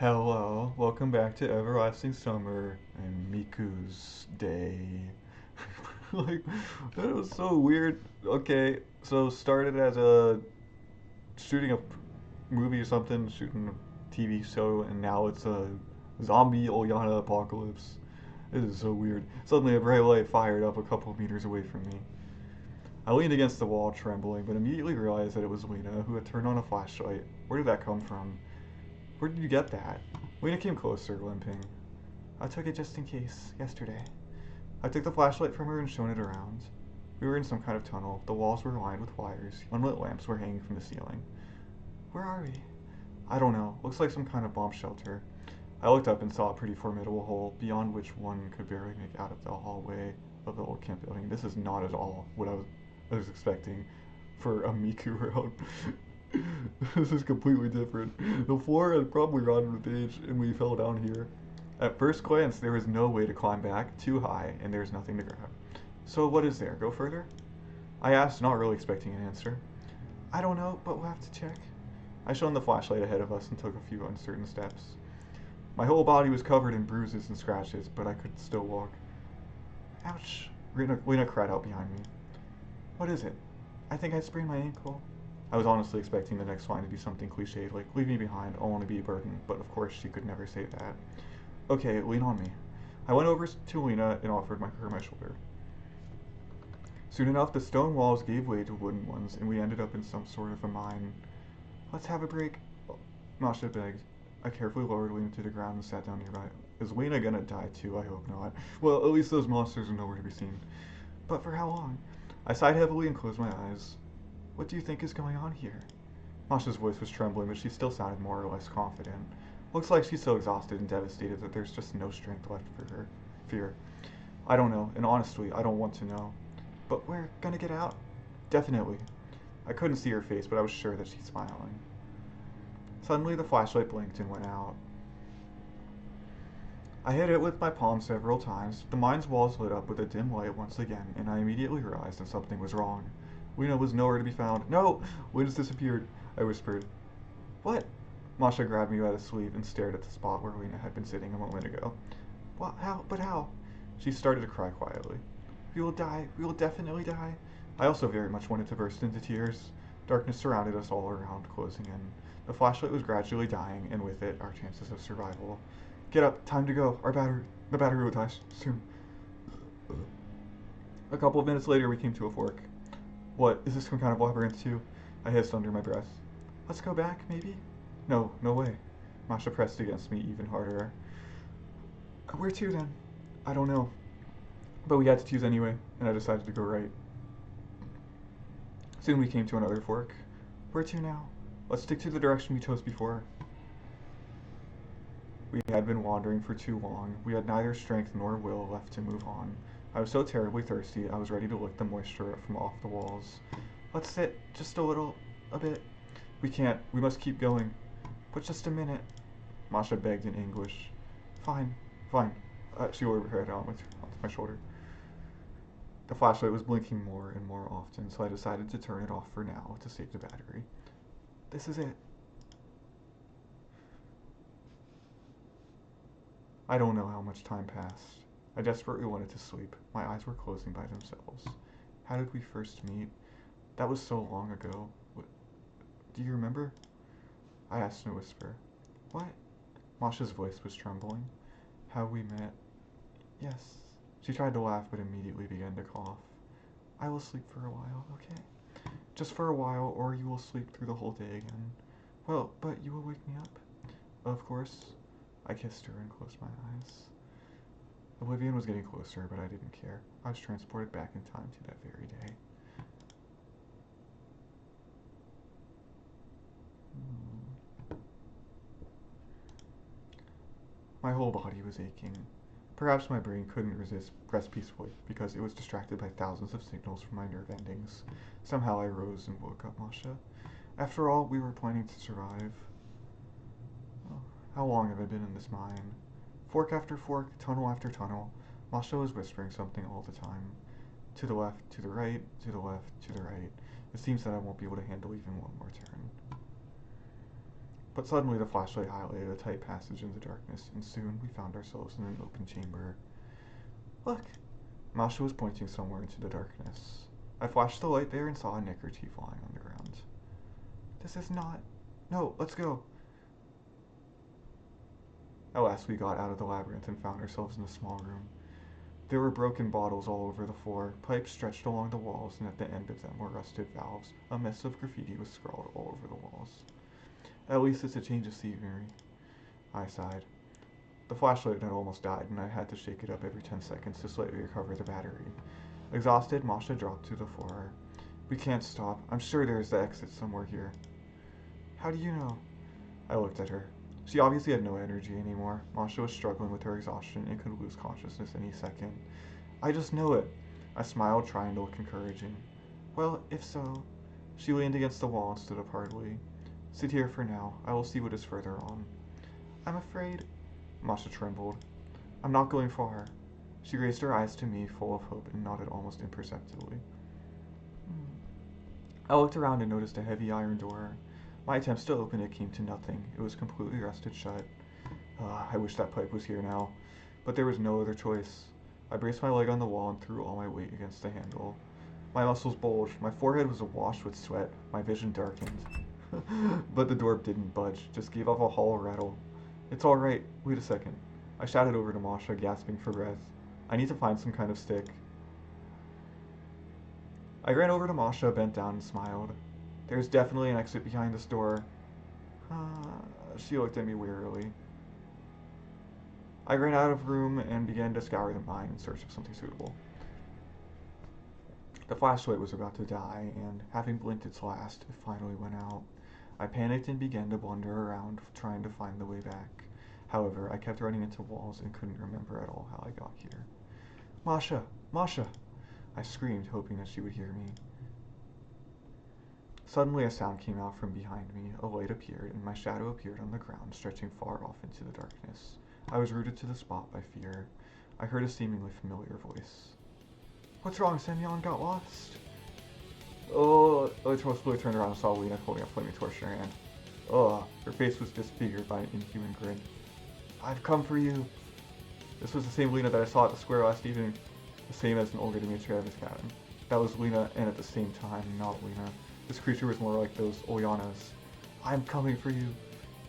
Hello, welcome back to Everlasting Summer and Miku's Day. Like, that was so weird. Okay, so started as a shooting a movie or something, shooting a TV show, and now it's a zombie Oyana apocalypse. It is so weird. Suddenly, a bright light fired up a couple of meters away from me. I leaned against the wall, trembling, but immediately realized that it was Lena, who had turned on a flashlight. Where did that come from? Where did you get that? Lena came closer, limping. I took it just in case, yesterday. I took the flashlight from her and shone it around. We were in some kind of tunnel. The walls were lined with wires. Unlit lamps were hanging from the ceiling. Where are we? I don't know. Looks like some kind of bomb shelter. I looked up and saw a pretty formidable hole, beyond which one could barely make out of the hallway of the old camp building. This is not at all what I was expecting for a Miku round. This is completely different. The floor had probably rotted with age, and we fell down here. At first glance, there was no way to climb back, too high, and there's nothing to grab. So what is there? Go further? I asked, not really expecting an answer. I don't know, but we'll have to check. I shone the flashlight ahead of us and took a few uncertain steps. My whole body was covered in bruises and scratches, but I could still walk. Ouch! Lena cried out behind me. What is it? I think I sprained my ankle. I was honestly expecting the next line to be something cliched, like, leave me behind, I'll only be a burden, but of course she could never say that. Okay, lean on me. I went over to Lena and offered her my shoulder. Soon enough, the stone walls gave way to wooden ones, and we ended up in some sort of a mine. Let's have a break, Masha begged. I carefully lowered Lena to the ground and sat down nearby. Is Lena gonna die too? I hope not. Well, at least those monsters are nowhere to be seen. But for how long? I sighed heavily and closed my eyes. What do you think is going on here? Masha's voice was trembling, but she still sounded more or less confident. Looks like she's so exhausted and devastated that there's just no strength left for her. Fear. I don't know, and honestly, I don't want to know. But we're gonna get out? Definitely. I couldn't see her face, but I was sure that she's smiling. Suddenly, the flashlight blinked and went out. I hit it with my palm several times. The mine's walls lit up with a dim light once again, and I immediately realized that something was wrong. Lena was nowhere to be found. No! Lena's disappeared, I whispered. What? Masha grabbed me by the sleeve and stared at the spot where Lena had been sitting a moment ago. What? How? But how? She started to cry quietly. We will die. We will definitely die. I also very much wanted to burst into tears. Darkness surrounded us all around, closing in. The flashlight was gradually dying, and with it, our chances of survival. Get up. Time to go. The battery will die soon. A couple of minutes later, we came to a fork. What? Is this some kind of labyrinth too? I hissed under my breath. Let's go back, maybe? No, no way. Masha pressed against me even harder. Where to then? I don't know. But we had to choose anyway, and I decided to go right. Soon we came to another fork. Where to now? Let's stick to the direction we chose before. We had been wandering for too long. We had neither strength nor will left to move on. I was so terribly thirsty, I was ready to lick the moisture from off the walls. Let's sit, just a bit. We can't, we must keep going. But just a minute, Masha begged in anguish. Fine, fine. She lowered her head onto my shoulder. The flashlight was blinking more and more often, so I decided to turn it off for now to save the battery. This is it. I don't know how much time passed. I desperately wanted to sleep. My eyes were closing by themselves. How did we first meet? That was so long ago. Do you remember? I asked in a whisper. What? Masha's voice was trembling. How we met? Yes. She tried to laugh but immediately began to cough. I will sleep for a while, okay? Just for a while, or you will sleep through the whole day again. Well, but you will wake me up? Of course. I kissed her and closed my eyes. Oblivion was getting closer, but I didn't care. I was transported back in time to that very day. My whole body was aching. Perhaps my brain couldn't rest peacefully because it was distracted by thousands of signals from my nerve endings. Somehow I rose and woke up Masha. After all, we were planning to survive. Oh, how long have I been in this mine? Fork after fork, tunnel after tunnel. Masha was whispering something all the time. To the left, to the right, to the left, to the right. It seems that I won't be able to handle even one more turn. But suddenly the flashlight highlighted a tight passage in the darkness, and soon we found ourselves in an open chamber. Look! Masha was pointing somewhere into the darkness. I flashed the light there and saw a neckerchief lying on the ground. This is not... No, let's go! At last we got out of the labyrinth and found ourselves in a small room. There were broken bottles all over the floor, pipes stretched along the walls, and at the end of them were rusted valves. A mess of graffiti was scrawled all over the walls. At least it's a change of scenery, I sighed. The flashlight had almost died, and I had to shake it up every 10 seconds to slightly recover the battery. Exhausted, Masha dropped to the floor. We can't stop. I'm sure there is the exit somewhere here. How do you know? I looked at her. She obviously had no energy anymore. Masha was struggling with her exhaustion and could lose consciousness any second. I just know it. I smiled, trying to look encouraging. Well, if so... She leaned against the wall and stood up hardily. Sit here for now. I will see what is further on. I'm afraid... Masha trembled. I'm not going far. She raised her eyes to me, full of hope, and nodded almost imperceptibly. I looked around and noticed a heavy iron door. My attempts to open it came to nothing. It was completely rusted shut. I wish that pipe was here now. But there was no other choice. I braced my leg on the wall and threw all my weight against the handle. My muscles bulged. My forehead was awash with sweat. My vision darkened. But the door didn't budge, just gave off a hollow rattle. It's all right. Wait a second. I shouted over to Masha, gasping for breath. I need to find some kind of stick. I ran over to Masha, bent down, and smiled. There's definitely an exit behind this door. She looked at me wearily. I ran out of room and began to scour the mine in search of something suitable. The flashlight was about to die, and having blinked its last, it finally went out. I panicked and began to blunder around, trying to find the way back. However, I kept running into walls and couldn't remember at all how I got here. Masha! Masha! I screamed, hoping that she would hear me. Suddenly a sound came out from behind me, a light appeared, and my shadow appeared on the ground, stretching far off into the darkness. I was rooted to the spot by fear. I heard a seemingly familiar voice. What's wrong, Semyon? Got lost? Oh, I slowly turned around and saw Lena holding a flaming torch in her hand. Her face was disfigured by an inhuman grin. I've come for you. This was the same Lena that I saw at the square last evening, the same as in Olga Dmitrieva's cabin. That was Lena, and at the same time, not Lena. This creature was more like those Olyanas. I'm coming for you.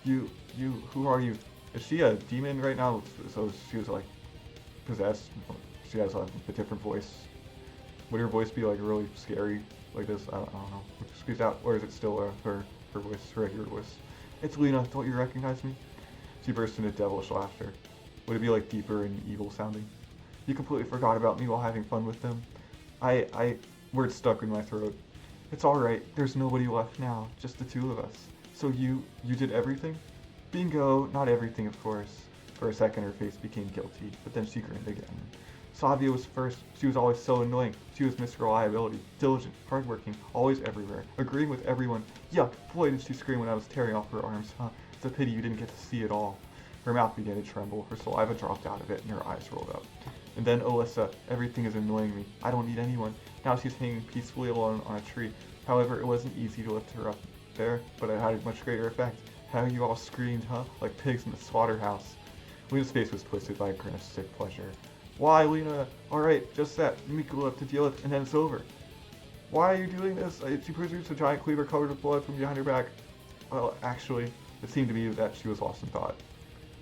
You, who are you? Is she a demon right now? So she was like possessed. She has a different voice. Would her voice be like really scary like this? I don't know. Would she squeeze out, or is it still her voice, her regular voice? It's Lena. Don't you recognize me? She burst into devilish laughter. Would it be like deeper and evil sounding? You completely forgot about me while having fun with them. Words stuck in my throat. It's alright, there's nobody left now, just the two of us. So you did everything? Bingo, not everything of course. For a second her face became guilty, but then she grinned again. Savia was first, she was always so annoying. She was Miss Reliability, diligent, hardworking, always everywhere, agreeing with everyone. Yuck, boy did she scream when I was tearing off her arms, huh? It's a pity you didn't get to see it all. Her mouth began to tremble, her saliva dropped out of it, and her eyes rolled up. And then Alyssa, everything is annoying me. I don't need anyone. Now she's hanging peacefully alone on a tree. However, it wasn't easy to lift her up there, but it had a much greater effect. How you all screamed, huh? Like pigs in the slaughterhouse. Lena's face was twisted by a grin of sick pleasure. Why, Lena? Alright, just that. Miku will have to deal with it, and then it's over. Why are you doing this? She produced a giant cleaver covered with blood from behind her back. Well, actually, it seemed to me that she was lost in thought.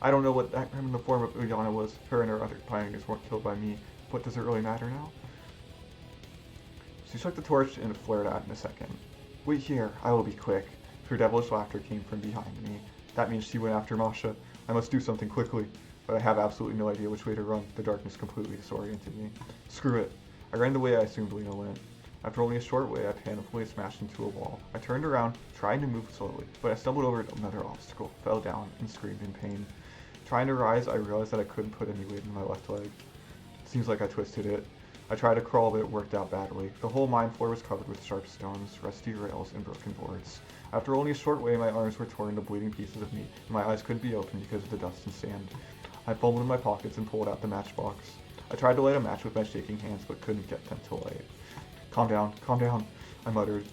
I don't know what that in the form of Ulyana was. Her and her other pioneers weren't killed by me. What does it really matter now? She took the torch and it flared out in a second. Wait here, I will be quick. Her devilish laughter came from behind me. That means she went after Masha. I must do something quickly, but I have absolutely no idea which way to run. The darkness completely disoriented me. Screw it. I ran the way I assumed Lena went. After only a short way, I painfully smashed into a wall. I turned around, trying to move slowly, but I stumbled over another obstacle, fell down, and screamed in pain. Trying to rise, I realized that I couldn't put any weight in my left leg. Seems like I twisted it. I tried to crawl, but it worked out badly. The whole mine floor was covered with sharp stones, rusty rails, and broken boards. After only a short way, my arms were torn into bleeding pieces of meat, and my eyes couldn't be opened because of the dust and sand. I fumbled in my pockets and pulled out the matchbox. I tried to light a match with my shaking hands, but couldn't get them to light. Calm down, I muttered.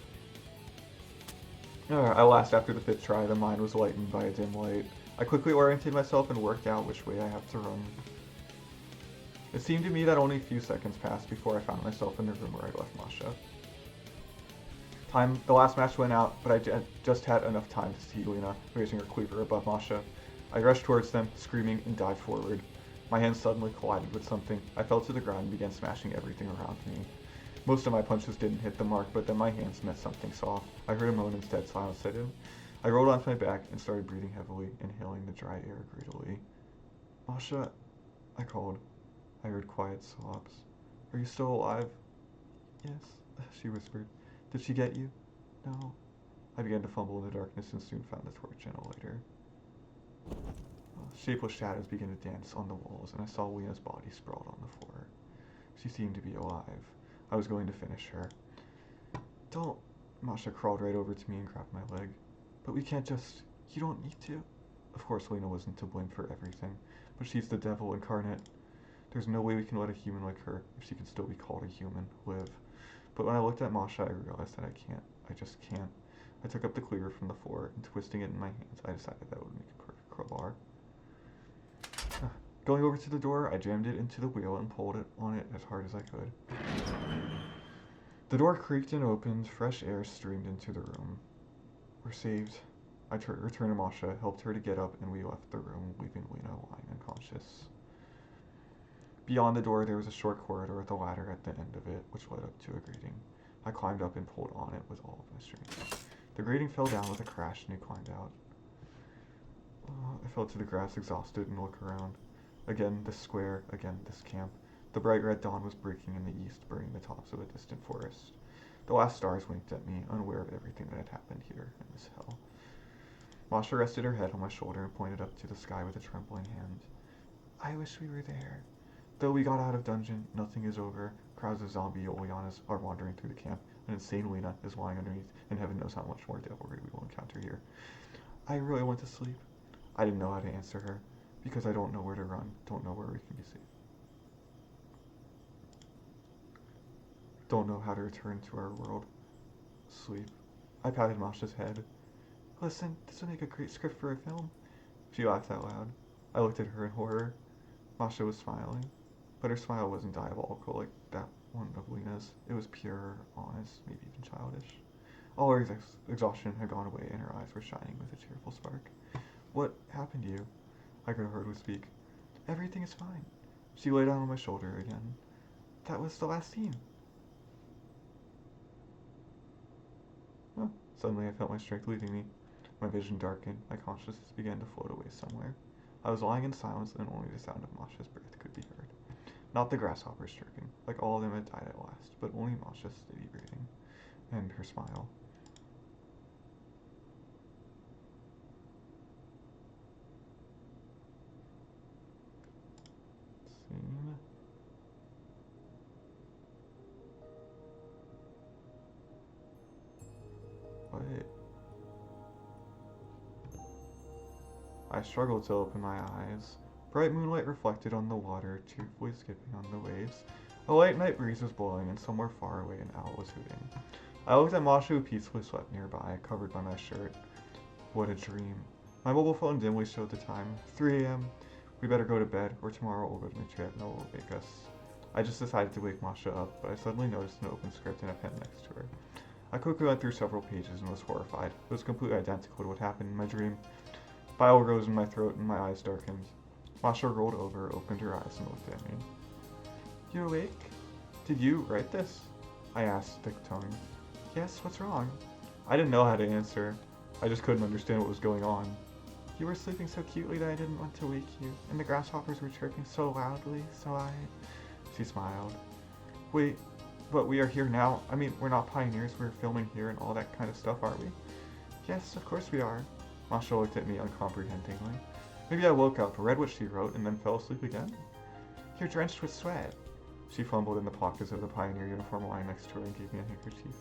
At last, after the fifth try, the mind was lightened by a dim light. I quickly oriented myself and worked out which way I have to run. It seemed to me that only a few seconds passed before I found myself in the room where I left Masha. The last match went out, but I just had enough time to see Lena raising her cleaver above Masha. I rushed towards them, screaming, and dived forward. My hands suddenly collided with something. I fell to the ground and began smashing everything around me. Most of my punches didn't hit the mark, but then my hands met something soft. I heard a moan and dead silence set in. I rolled onto my back and started breathing heavily, inhaling the dry air greedily. Masha, I called. I heard quiet sobs. Are you still alive? Yes, she whispered. Did she get you? No. I began to fumble in the darkness and soon found the torch and a lighter. Shapeless shadows began to dance on the walls, and I saw Lena's body sprawled on the floor. She seemed to be alive. I was going to finish her. Don't. Masha crawled right over to me and grabbed my leg. But we can't just. You don't need to. Of course, Lena wasn't to blame for everything, but she's the devil incarnate. There's no way we can let a human like her, if she can still be called a human, live. But when I looked at Masha, I realized that I can't. I just can't. I took up the cleaver from the floor, and twisting it in my hands, I decided that would make a perfect crowbar. Going over to the door, I jammed it into the wheel and pulled it on it as hard as I could. The door creaked and opened, fresh air streamed into the room. We're saved. I returned to Masha, helped her to get up, and we left the room, leaving Lena lying unconscious. Beyond the door, there was a short corridor with a ladder at the end of it, which led up to a grating. I climbed up and pulled on it with all of my strength. The grating fell down with a crash, and I climbed out. I fell to the grass, exhausted, and looked around. Again, this square, again, this camp. The bright red dawn was breaking in the east, burning the tops of a distant forest. The last stars winked at me, unaware of everything that had happened here in this hell. Masha rested her head on my shoulder and pointed up to the sky with a trembling hand. I wish we were there. Though we got out of dungeon, nothing is over. Crowds of zombie Olyanas are wandering through the camp. An insane Lena is lying underneath, and heaven knows how much more devilry we will encounter here. I really want to sleep. I didn't know how to answer her, because I don't know where to run, don't know where we can be safe. Don't know how to return to our world. Sleep. I patted Masha's head. Listen, this would make a great script for a film. She laughed out loud. I looked at her in horror. Masha was smiling, but her smile wasn't diabolical like that one of Lena's. It was pure, honest, maybe even childish. All her exhaustion had gone away and her eyes were shining with a cheerful spark. What happened to you? I could have heard her speak. Everything is fine. She lay down on my shoulder again. That was the last scene. Suddenly I felt my strength leaving me. My vision darkened. My consciousness began to float away somewhere. I was lying in silence and only the sound of Masha's breath could be heard. Not the grasshoppers chirping, like all of them had died at last, but only Masha's steady breathing and her smile. Scene. What? I struggled to open my eyes. Bright moonlight reflected on the water, cheerfully skipping on the waves. A light night breeze was blowing, and somewhere far away an owl was hooting. I looked at Masha, who peacefully slept nearby, covered by my shirt. What a dream. My mobile phone dimly showed the time. 3 a.m. We better go to bed, or tomorrow we'll go to the chat and it will wake us. I just decided to wake Masha up, but I suddenly noticed an open script and a pen next to her. I quickly went through several pages and was horrified. It was completely identical to what happened in my dream. Bile rose in my throat and my eyes darkened. Masha rolled over, opened her eyes, and looked at me. You awake? Did you write this? I asked, thick-tongued. Yes, what's wrong? I didn't know how to answer. I just couldn't understand what was going on. You were sleeping so cutely that I didn't want to wake you, and the grasshoppers were chirping so loudly, so I... She smiled. Wait, but we are here now. I mean, we're not pioneers, we're filming here and all that kind of stuff, aren't we? Yes, of course we are. Masha looked at me uncomprehendingly. Maybe I woke up, read what she wrote, and then fell asleep again? You're drenched with sweat. She fumbled in the pockets of the pioneer uniform lying next to her and gave me a handkerchief.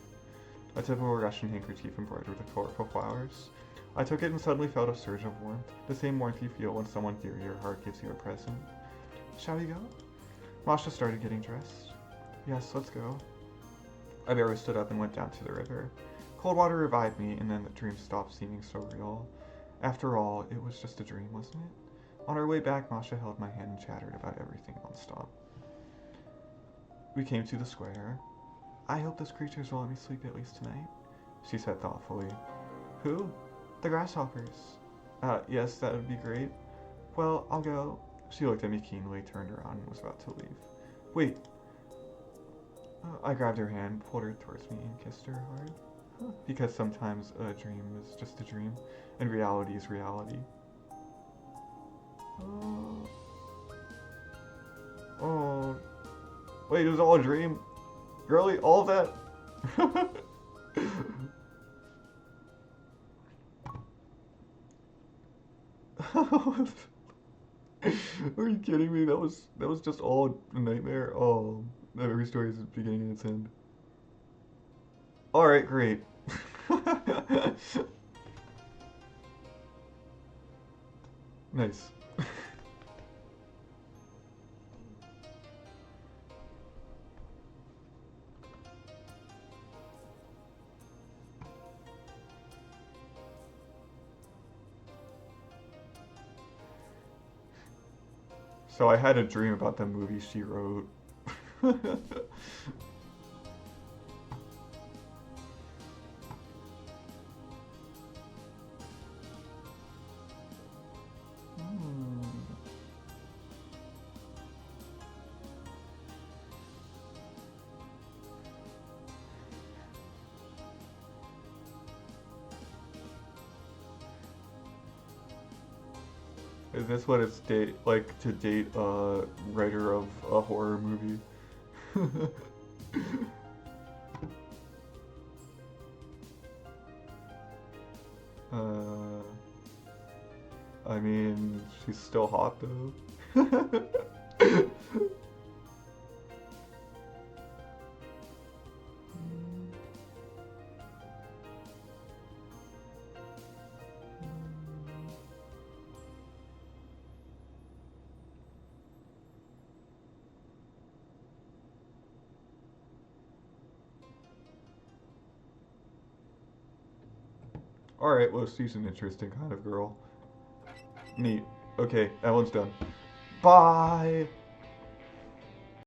A typical Russian handkerchief embroidered with colorful flowers. I took it and suddenly felt a surge of warmth, the same warmth you feel when someone dear to your heart gives you a present. Shall we go? Masha started getting dressed. Yes, let's go. I barely stood up and went down to the river. Cold water revived me, and then the dream stopped seeming so real. After all, it was just a dream, wasn't it? On our way back, Masha held my hand and chattered about everything nonstop. We came to the square. I hope those creatures will let me sleep at least tonight, she said thoughtfully. Who? The grasshoppers. Yes, that would be great. Well, I'll go. She looked at me keenly, turned around, and was about to leave. Wait. I grabbed her hand, pulled her towards me, and kissed her hard. Because sometimes a dream is just a dream, and reality is reality. Oh. Oh. Wait, it was all a dream? Really? All of that? Are you kidding me? That was just all a nightmare. Oh, every story has a beginning and its end. All right, great. Nice. So I had a dream about the movie she wrote. Hmm. Is this what it's date like to date a writer of a horror movie? uh, I mean, she's still hot though. Alright, well, she's an interesting kind of girl. Neat. Okay, that one's done. Bye!